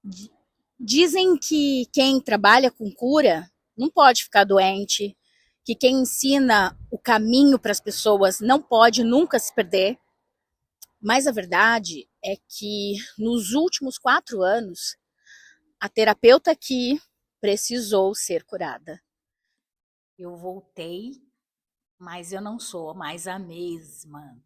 Di- Dizem que quem trabalha com cura não pode ficar doente, que quem ensina o caminho para as pessoas não pode nunca se perder. Mas a verdade é que nos últimos 4 anos, a terapeuta aqui precisou ser curada. Eu voltei, mas eu não sou mais a mesma.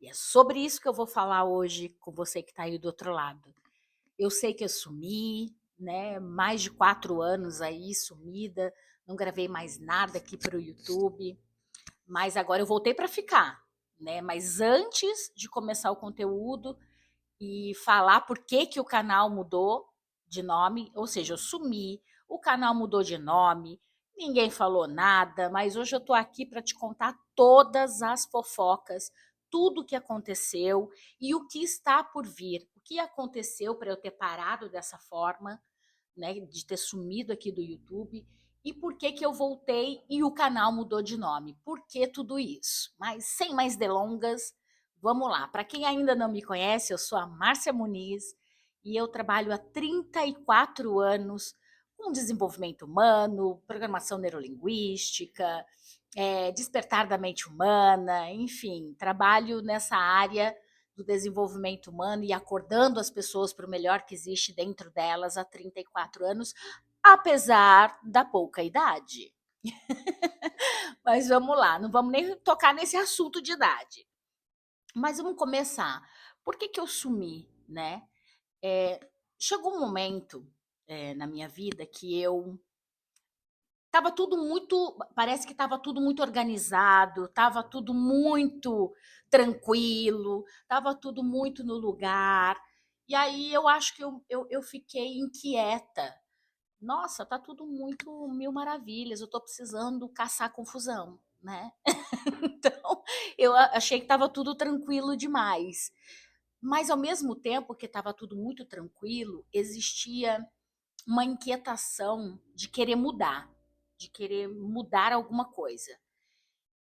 E é sobre isso que eu vou falar hoje com você que está aí do outro lado. Eu sei que eu sumi, né? Mais de 4 anos aí sumida, não gravei mais nada aqui para o YouTube, mas agora eu voltei para ficar, né? Mas antes de começar o conteúdo e falar por que que o canal mudou de nome, ou seja, eu sumi, o canal mudou de nome, ninguém falou nada, mas hoje eu tô aqui para te contar todas as fofocas, tudo o que aconteceu e o que está por vir. O que aconteceu para eu ter parado dessa forma, né, de ter sumido aqui do YouTube e por que que eu voltei e o canal mudou de nome. Por que tudo isso? Mas sem mais delongas, vamos lá. Para quem ainda não me conhece, eu sou a Márcia Muniz e eu trabalho há 34 anos com desenvolvimento humano, programação neurolinguística, despertar da mente humana, enfim, trabalho nessa área do desenvolvimento humano e acordando as pessoas para o melhor que existe dentro delas há 34 anos, apesar da pouca idade. Mas vamos lá, não vamos nem tocar nesse assunto de idade. Mas vamos começar. Por que que eu sumi, né? É, chegou um momento na minha vida que eu tava tudo muito, parece que estava tudo muito organizado, estava tudo muito tranquilo, estava tudo muito no lugar. E aí eu acho que eu fiquei inquieta. Nossa, tá tudo muito mil maravilhas, eu tô precisando caçar confusão, né? Então, eu achei que estava tudo tranquilo demais. Mas ao mesmo tempo que estava tudo muito tranquilo, existia uma inquietação de querer mudar alguma coisa.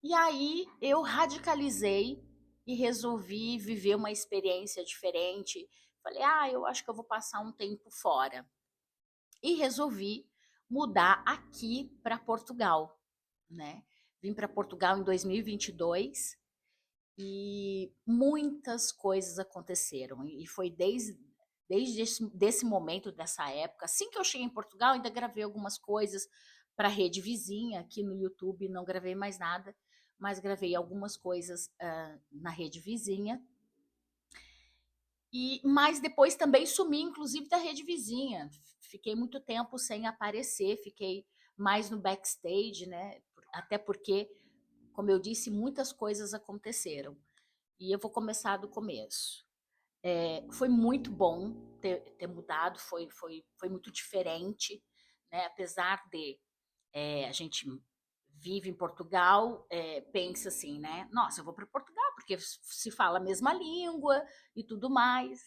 E aí eu radicalizei e resolvi viver uma experiência diferente. Falei, eu acho que eu vou passar um tempo fora. E resolvi mudar aqui para Portugal, né? Vim para Portugal em 2022 e muitas coisas aconteceram. E foi desde desse momento, dessa época. Assim que eu cheguei em Portugal, ainda gravei algumas coisas para a rede vizinha aqui no YouTube, não gravei mais nada, mas gravei algumas coisas na rede vizinha. Mas depois também sumi, inclusive, da rede vizinha. Fiquei muito tempo sem aparecer, fiquei mais no backstage, né? Até porque, como eu disse, muitas coisas aconteceram. E eu vou começar do começo. Foi muito bom ter mudado, foi muito diferente, né? Apesar de a gente vive em Portugal, pensa assim, né? Nossa, eu vou para Portugal porque se fala a mesma língua e tudo mais.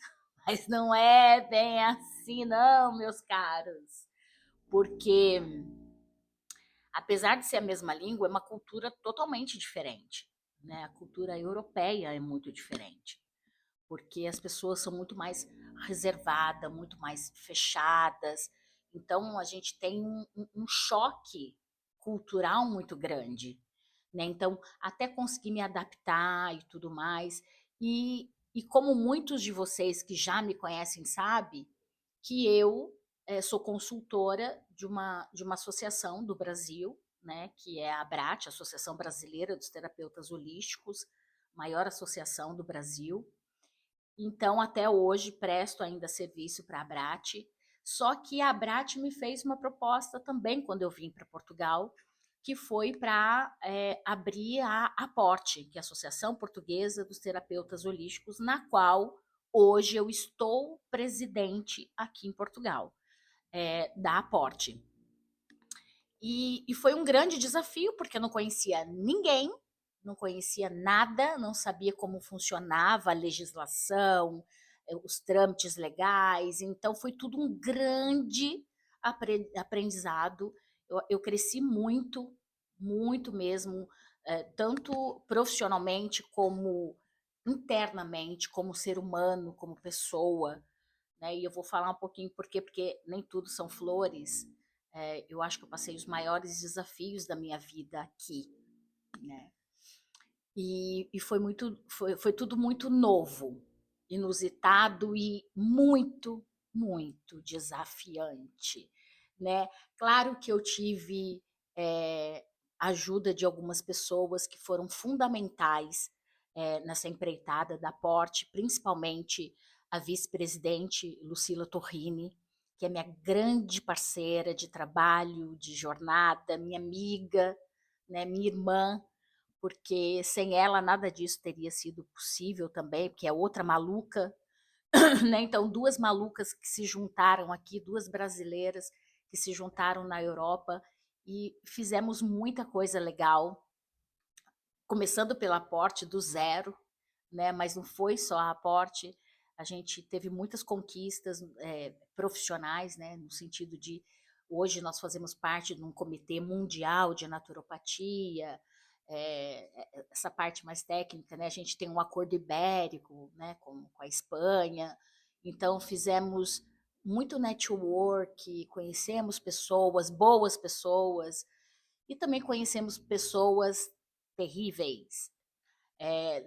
Mas não é bem assim, não, meus caros. Porque, apesar de ser a mesma língua, é uma cultura totalmente diferente. Né? A cultura europeia é muito diferente. Porque as pessoas são muito mais reservadas, muito mais fechadas. Então, a gente tem um choque cultural muito grande. Né? Então, até conseguir me adaptar e tudo mais. E como muitos de vocês que já me conhecem sabem, que eu sou consultora de uma associação do Brasil, né, que é a ABRAT, Associação Brasileira dos Terapeutas Holísticos, maior associação do Brasil. Então, até hoje, presto ainda serviço para a Abrat. Só que a Abrat me fez uma proposta também quando eu vim para Portugal, que foi para abrir a APORTE, que é a Associação Portuguesa dos Terapeutas Holísticos, na qual hoje eu estou presidente aqui em Portugal, da APORTE. E foi um grande desafio, porque eu não conhecia ninguém, não conhecia nada, não sabia como funcionava a legislação, os trâmites legais, então foi tudo um grande aprendizado. Eu cresci muito, muito mesmo, tanto profissionalmente como internamente, como ser humano, como pessoa, né? E eu vou falar um pouquinho por quê, porque nem tudo são flores. Eu acho que eu passei os maiores desafios da minha vida aqui, né? E foi tudo muito novo, inusitado e muito, muito desafiante, né? Claro que eu tive ajuda de algumas pessoas que foram fundamentais nessa empreitada da Porte, principalmente a vice-presidente Lucila Torrini, que é minha grande parceira de trabalho, de jornada, minha amiga, né, minha irmã, porque sem ela nada disso teria sido possível também, porque é outra maluca, né? Então, duas malucas que se juntaram aqui, duas brasileiras que se juntaram na Europa e fizemos muita coisa legal, começando pela Aporte do zero, né? Mas não foi só a Aporte, a gente teve muitas conquistas profissionais, né? No sentido de hoje nós fazemos parte de um comitê mundial de naturopatia, essa parte mais técnica, né? A gente tem um acordo ibérico, né? Com a Espanha, então fizemos muito network, conhecemos pessoas, boas pessoas, e também conhecemos pessoas terríveis.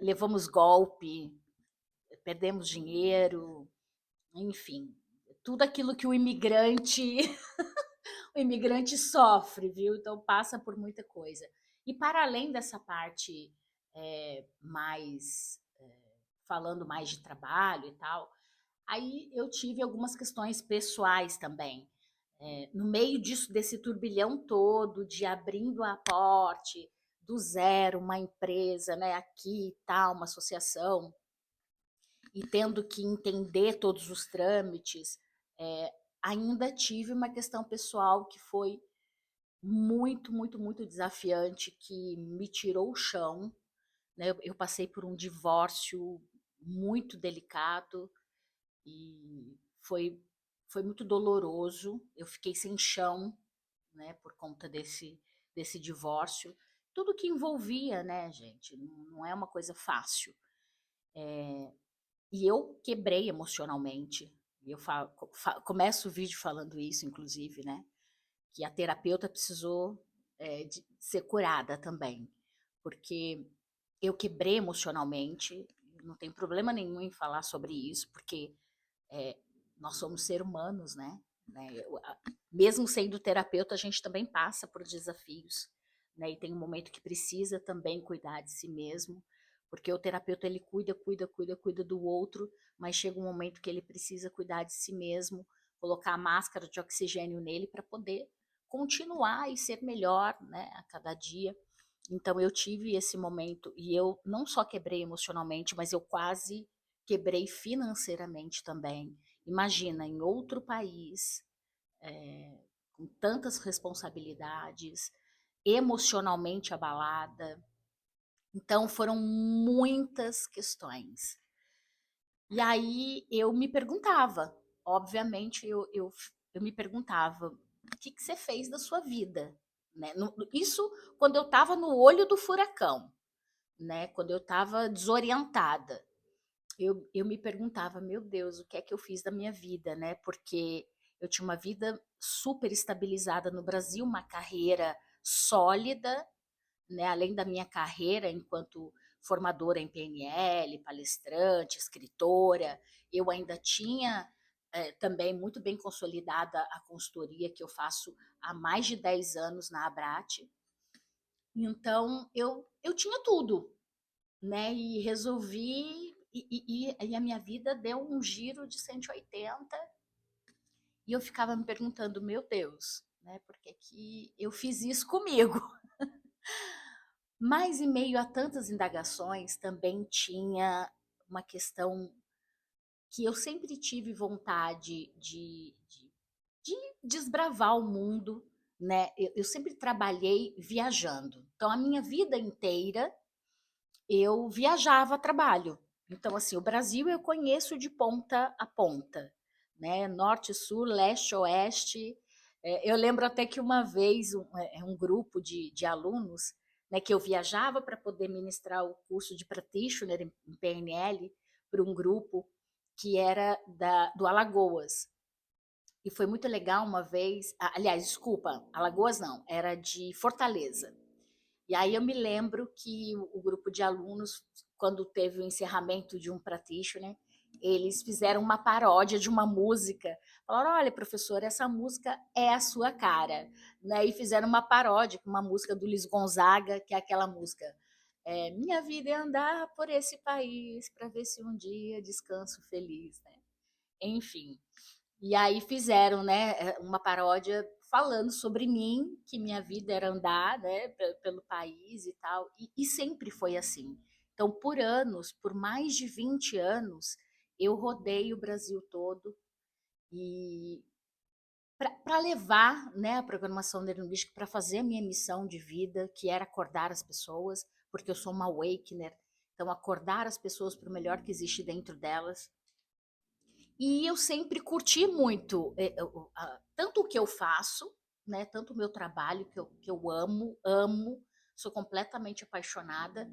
Levamos golpe, perdemos dinheiro, enfim, tudo aquilo que o imigrante o imigrante sofre, viu? Então passa por muita coisa. E para além dessa parte mais falando mais de trabalho e tal, aí eu tive algumas questões pessoais também. No meio disso, desse turbilhão todo, de abrindo a Aporte, do zero, uma empresa, né, aqui e tal, uma associação, e tendo que entender todos os trâmites, ainda tive uma questão pessoal que foi muito, muito, muito desafiante, que me tirou o chão, né? Eu passei por um divórcio muito delicado e foi muito doloroso. Eu fiquei sem chão, né, por conta desse divórcio. Tudo que envolvia, né, gente? Não é uma coisa fácil. E eu quebrei emocionalmente. E eu começo o vídeo falando isso, inclusive, né? Que a terapeuta precisou de ser curada também. Porque eu quebrei emocionalmente, não tem problema nenhum em falar sobre isso, porque nós somos seres humanos, né? Mesmo sendo terapeuta, a gente também passa por desafios, né? E tem um momento que precisa também cuidar de si mesmo, porque o terapeuta ele cuida do outro, mas chega um momento que ele precisa cuidar de si mesmo, colocar a máscara de oxigênio nele para poder continuar e ser melhor, né, a cada dia. Então eu tive esse momento e eu não só quebrei emocionalmente, mas eu quase quebrei financeiramente também. Imagina, em outro país, com tantas responsabilidades, emocionalmente abalada. Então foram muitas questões. E aí eu me perguntava, obviamente eu me perguntava, o que você fez da sua vida? Né? Isso quando eu estava no olho do furacão, né? Quando eu estava desorientada. Eu me perguntava, meu Deus, o que é que eu fiz da minha vida, né? Porque eu tinha uma vida super estabilizada no Brasil, uma carreira sólida, né? Além da minha carreira enquanto formadora em PNL, palestrante, escritora, eu ainda tinha também muito bem consolidada a consultoria que eu faço há mais de 10 anos na Abrate. Então, eu tinha tudo, né? E resolvi, e a minha vida deu um giro de 180 e eu ficava me perguntando, meu Deus, né? Por que que eu fiz isso comigo? Mas em meio a tantas indagações também tinha uma questão que eu sempre tive vontade de desbravar o mundo, né? Eu sempre trabalhei viajando. Então a minha vida inteira eu viajava a trabalho. Então, assim, o Brasil eu conheço de ponta a ponta, né? Norte, sul, leste, oeste. Eu lembro até que uma vez um grupo de alunos, né, que eu viajava para poder ministrar o curso de practitioner em PNL para um grupo, que era do Alagoas. E foi muito legal uma vez, aliás, desculpa, Alagoas não, era de Fortaleza. E aí eu me lembro que o grupo de alunos, quando teve o encerramento de um practitioner, eles fizeram uma paródia de uma música. Falaram, olha, professor, essa música é a sua cara. Né? E fizeram uma paródia com uma música do Luiz Gonzaga, que é aquela música. Minha vida é andar por esse país para ver se um dia descanso feliz. Né? Enfim. E aí fizeram, né, uma paródia falando sobre mim, que minha vida era andar, né, pelo país e tal, e sempre foi assim. Então, por anos, por mais de 20 anos, eu rodei o Brasil todo e para levar, né, a programação neurolinguística, para fazer a minha missão de vida, que era acordar as pessoas, porque eu sou uma awakener, então acordar as pessoas para o melhor que existe dentro delas. E eu sempre curti muito, tanto o que eu faço, né, tanto o meu trabalho, que eu amo, sou completamente apaixonada,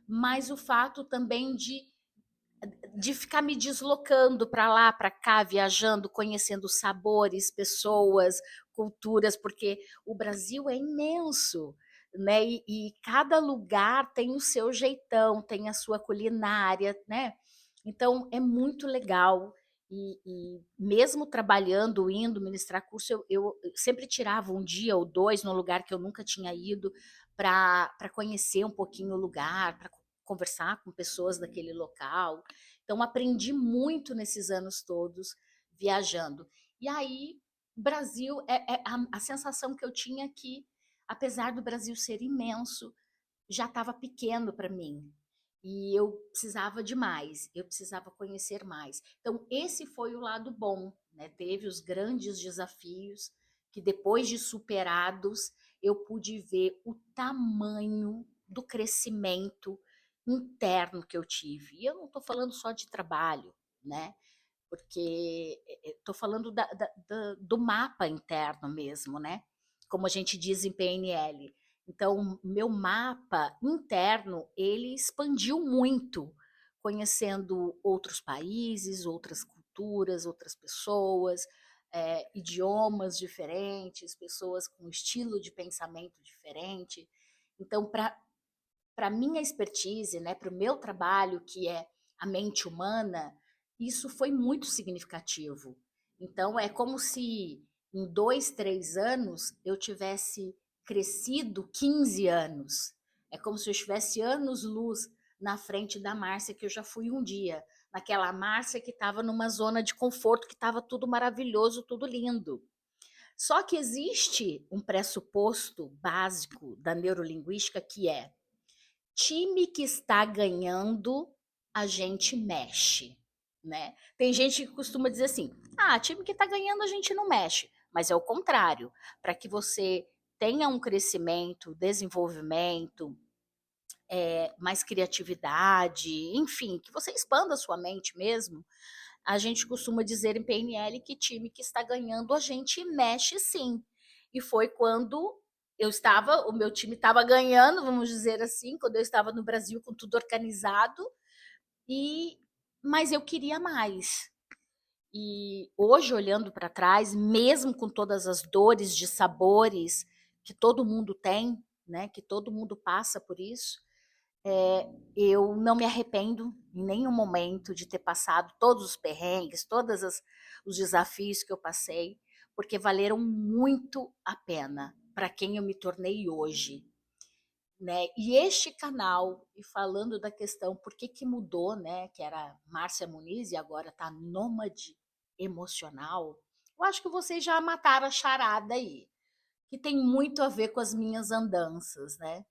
mas o fato também de ficar me deslocando para lá, para cá, viajando, conhecendo sabores, pessoas, culturas, porque o Brasil é imenso, né? E cada lugar tem o seu jeitão, tem a sua culinária, né? Então é muito legal. E mesmo trabalhando, indo ministrar curso, eu sempre tirava um dia ou dois num lugar que eu nunca tinha ido para conhecer um pouquinho o lugar, para conversar com pessoas daquele local. Então, aprendi muito nesses anos todos viajando. E aí, Brasil, a sensação que eu tinha é que, apesar do Brasil ser imenso, já estava pequeno para mim. E eu precisava de mais, eu precisava conhecer mais. Então, esse foi o lado bom, né? Teve os grandes desafios que, depois de superados, eu pude ver o tamanho do crescimento interno que eu tive. E eu não estou falando só de trabalho, né? Porque estou falando do mapa interno mesmo, né? Como a gente diz em PNL. Então, meu mapa interno, ele expandiu muito, conhecendo outros países, outras culturas, outras pessoas, idiomas diferentes, pessoas com estilo de pensamento diferente. Então, para minha expertise, né, para o meu trabalho, que é a mente humana, isso foi muito significativo. Então, é como se em 2, 3 anos eu tivesse crescido 15 anos. É como se eu estivesse anos-luz na frente da Márcia, que eu já fui um dia. Naquela Márcia que estava numa zona de conforto, que estava tudo maravilhoso, tudo lindo. Só que existe um pressuposto básico da neurolinguística que é: time que está ganhando, a gente mexe, né? Tem gente que costuma dizer assim: time que está ganhando, a gente não mexe. Mas é o contrário. Para que você tenha um crescimento, desenvolvimento, mais criatividade, enfim, que você expanda a sua mente mesmo, a gente costuma dizer em PNL que time que está ganhando, a gente mexe sim. E foi quando o meu time estava ganhando, vamos dizer assim, quando eu estava no Brasil com tudo organizado, mas eu queria mais. E hoje, olhando para trás, mesmo com todas as dores de sabores que todo mundo tem, né, que todo mundo passa por isso, eu não me arrependo em nenhum momento de ter passado todos os perrengues, os desafios que eu passei, porque valeram muito a pena para quem eu me tornei hoje. Né? E este canal, e falando da questão por que mudou, né, que era Márcia Muniz e agora está Nômade Emocional, eu acho que vocês já mataram a charada aí, que tem muito a ver com as minhas andanças, né?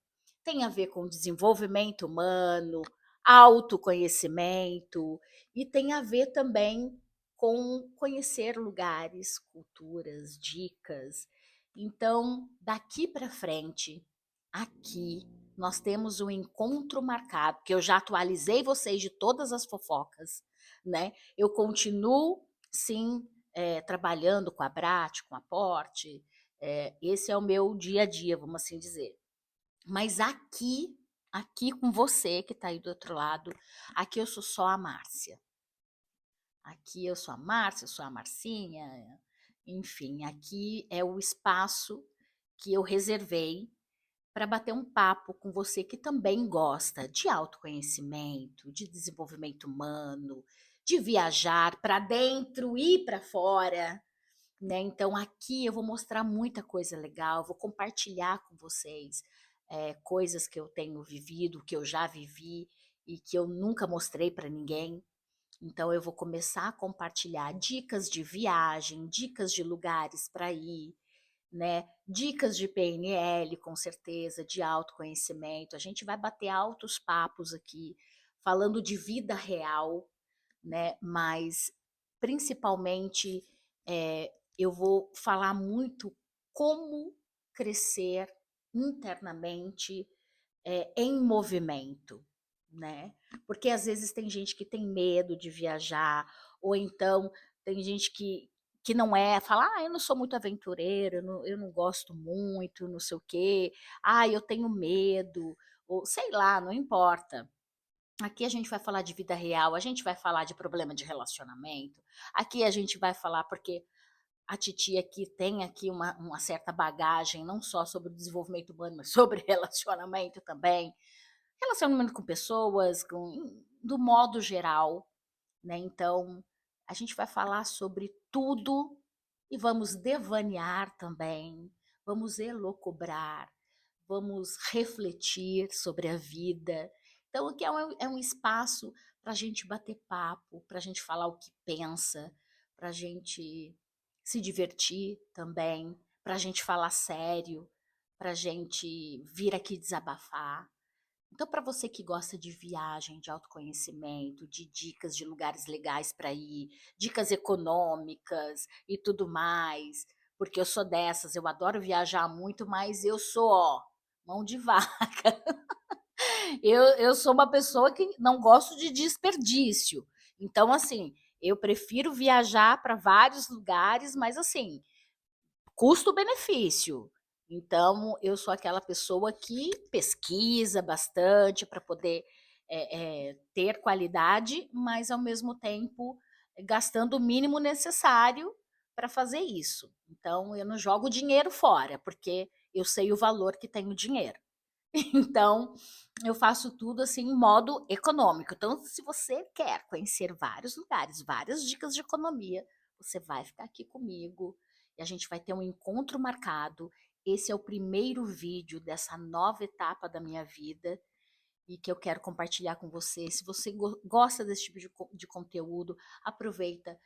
Tem a ver com desenvolvimento humano, autoconhecimento, e tem a ver também com conhecer lugares, culturas, dicas. Então, daqui para frente, aqui, nós temos um encontro marcado, que eu já atualizei vocês de todas as fofocas, né? Eu continuo, sim, trabalhando com a Brat, com a Porte, esse é o meu dia a dia, vamos assim dizer. Mas aqui com você que está aí do outro lado, aqui eu sou só a Márcia. Aqui eu sou a Márcia, eu sou a Marcinha, enfim, aqui é o espaço que eu reservei para bater um papo com você que também gosta de autoconhecimento, de desenvolvimento humano, de viajar para dentro e para fora, né? Então aqui eu vou mostrar muita coisa legal, vou compartilhar com vocês coisas que eu tenho vivido, que eu já vivi e que eu nunca mostrei para ninguém. Então eu vou começar a compartilhar dicas de viagem, dicas de lugares para ir, né? Dicas de PNL, com certeza, de autoconhecimento. A gente vai bater altos papos aqui, falando de vida real, né? Mas principalmente eu vou falar muito como crescer internamente em movimento, né? Porque às vezes tem gente que tem medo de viajar, ou então tem gente que não fala, eu não sou muito aventureiro, eu não gosto muito, não sei o quê, eu tenho medo, ou sei lá, não importa. Aqui a gente vai falar de vida real, a gente vai falar de problema de relacionamento, aqui a gente vai falar porque a titia aqui tem aqui uma certa bagagem, não só sobre o desenvolvimento humano, mas sobre relacionamento também, relacionamento com pessoas, do modo geral, né? Então, a gente vai falar sobre tudo e vamos devanear também, vamos elocubrar, vamos refletir sobre a vida. Então, aqui é um espaço para a gente bater papo, para a gente falar o que pensa, para a gente se divertir também, para a gente falar sério, para a gente vir aqui desabafar. Então, para você que gosta de viagem, de autoconhecimento, de dicas de lugares legais para ir, dicas econômicas e tudo mais, porque eu sou dessas, eu adoro viajar muito, mas eu sou, ó, mão de vaca. Eu sou uma pessoa que não gosto de desperdício. Então, assim, eu prefiro viajar para vários lugares, mas assim, custo-benefício. Então, eu sou aquela pessoa que pesquisa bastante para poder ter qualidade, mas ao mesmo tempo gastando o mínimo necessário para fazer isso. Então, eu não jogo dinheiro fora, porque eu sei o valor que tem o dinheiro. Então, eu faço tudo assim em modo econômico. Então, se você quer conhecer vários lugares, várias dicas de economia, você vai ficar aqui comigo e a gente vai ter um encontro marcado. Esse é o primeiro vídeo dessa nova etapa da minha vida e que eu quero compartilhar com você. Se você gosta desse tipo de conteúdo, aproveita,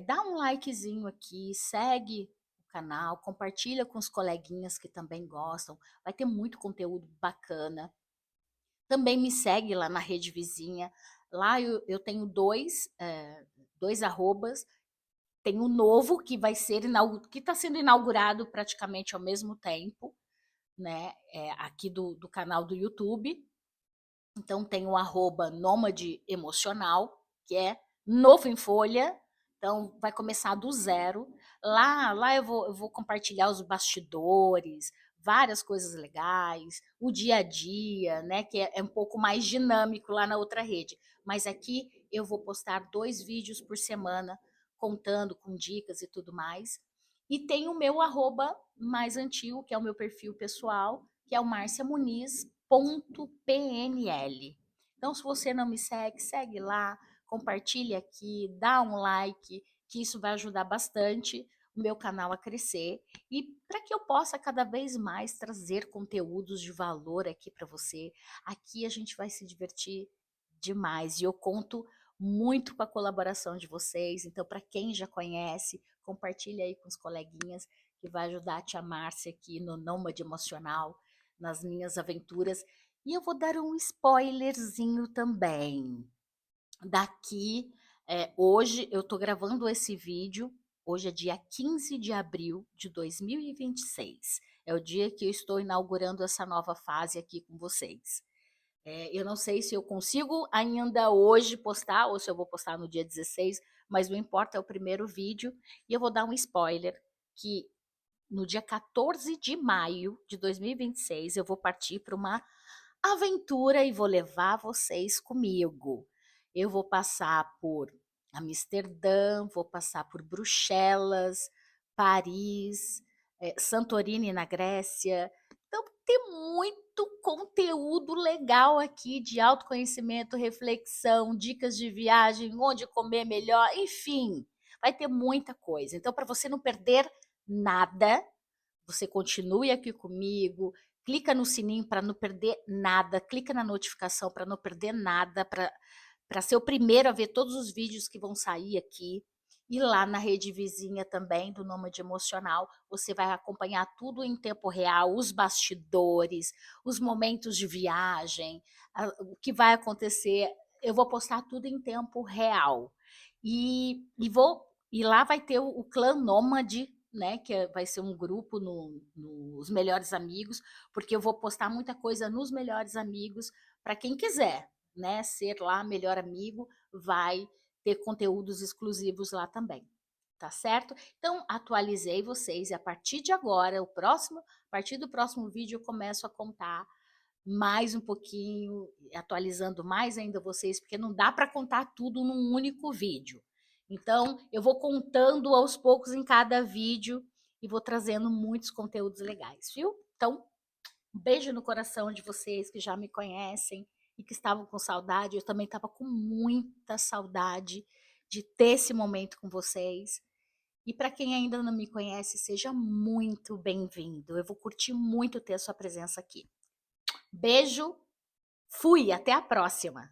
dá um likezinho aqui, segue o canal, compartilha com os coleguinhas que também gostam. Vai ter muito conteúdo bacana. Também me segue lá na rede vizinha. Lá eu tenho dois arrobas. Tem um novo que vai ser que está sendo inaugurado praticamente ao mesmo tempo, né? Aqui do canal do YouTube. Então tem o arroba Nômade Emocional, que é novo em folha. Então vai começar do zero. Lá eu vou compartilhar os bastidores, várias coisas legais, o dia a dia, né? Que é um pouco mais dinâmico lá na outra rede. Mas aqui eu vou postar 2 vídeos por semana, contando com dicas e tudo mais. E tem o meu arroba mais antigo, que é o meu perfil pessoal, que é o marciamuniz.pnl. Então, se você não me segue, segue lá, compartilha aqui, dá um like, que isso vai ajudar bastante o meu canal a crescer e para que eu possa cada vez mais trazer conteúdos de valor aqui para você. Aqui a gente vai se divertir demais e eu conto muito com a colaboração de vocês. Então, para quem já conhece, compartilha aí com os coleguinhas que vai ajudar a tia Márcia aqui no Nômade Emocional, nas minhas aventuras. E eu vou dar um spoilerzinho também. Daqui, hoje eu estou gravando esse vídeo, hoje é dia 15 de abril de 2026. É o dia que eu estou inaugurando essa nova fase aqui com vocês. Eu não sei se eu consigo ainda hoje postar, ou se eu vou postar no dia 16, mas não importa, é o primeiro vídeo. E eu vou dar um spoiler, que no dia 14 de maio de 2026 eu vou partir para uma aventura e vou levar vocês comigo. Eu vou passar por Amsterdã, vou passar por Bruxelas, Paris, Santorini na Grécia. Então, tem muito conteúdo legal aqui de autoconhecimento, reflexão, dicas de viagem, onde comer melhor, enfim, vai ter muita coisa. Então, para você não perder nada, você continue aqui comigo, clica no sininho para não perder nada, clica na notificação para não perder nada, para ser o primeiro a ver todos os vídeos que vão sair aqui. E lá na rede vizinha também do Nômade Emocional, você vai acompanhar tudo em tempo real, os bastidores, os momentos de viagem, o que vai acontecer. Eu vou postar tudo em tempo real. E lá vai ter o clã Nômade, né, que vai ser um grupo nos Melhores Amigos, porque eu vou postar muita coisa nos Melhores Amigos para quem quiser, né, ser lá melhor amigo, vai ter conteúdos exclusivos lá também, tá certo? Então, atualizei vocês e a partir de agora, a partir do próximo vídeo eu começo a contar mais um pouquinho, atualizando mais ainda vocês, porque não dá para contar tudo num único vídeo. Então, eu vou contando aos poucos em cada vídeo e vou trazendo muitos conteúdos legais, viu? Então, um beijo no coração de vocês que já me conhecem e que estavam com saudade. Eu também estava com muita saudade de ter esse momento com vocês. E para quem ainda não me conhece, seja muito bem-vindo. Eu vou curtir muito ter a sua presença aqui. Beijo, fui, até a próxima!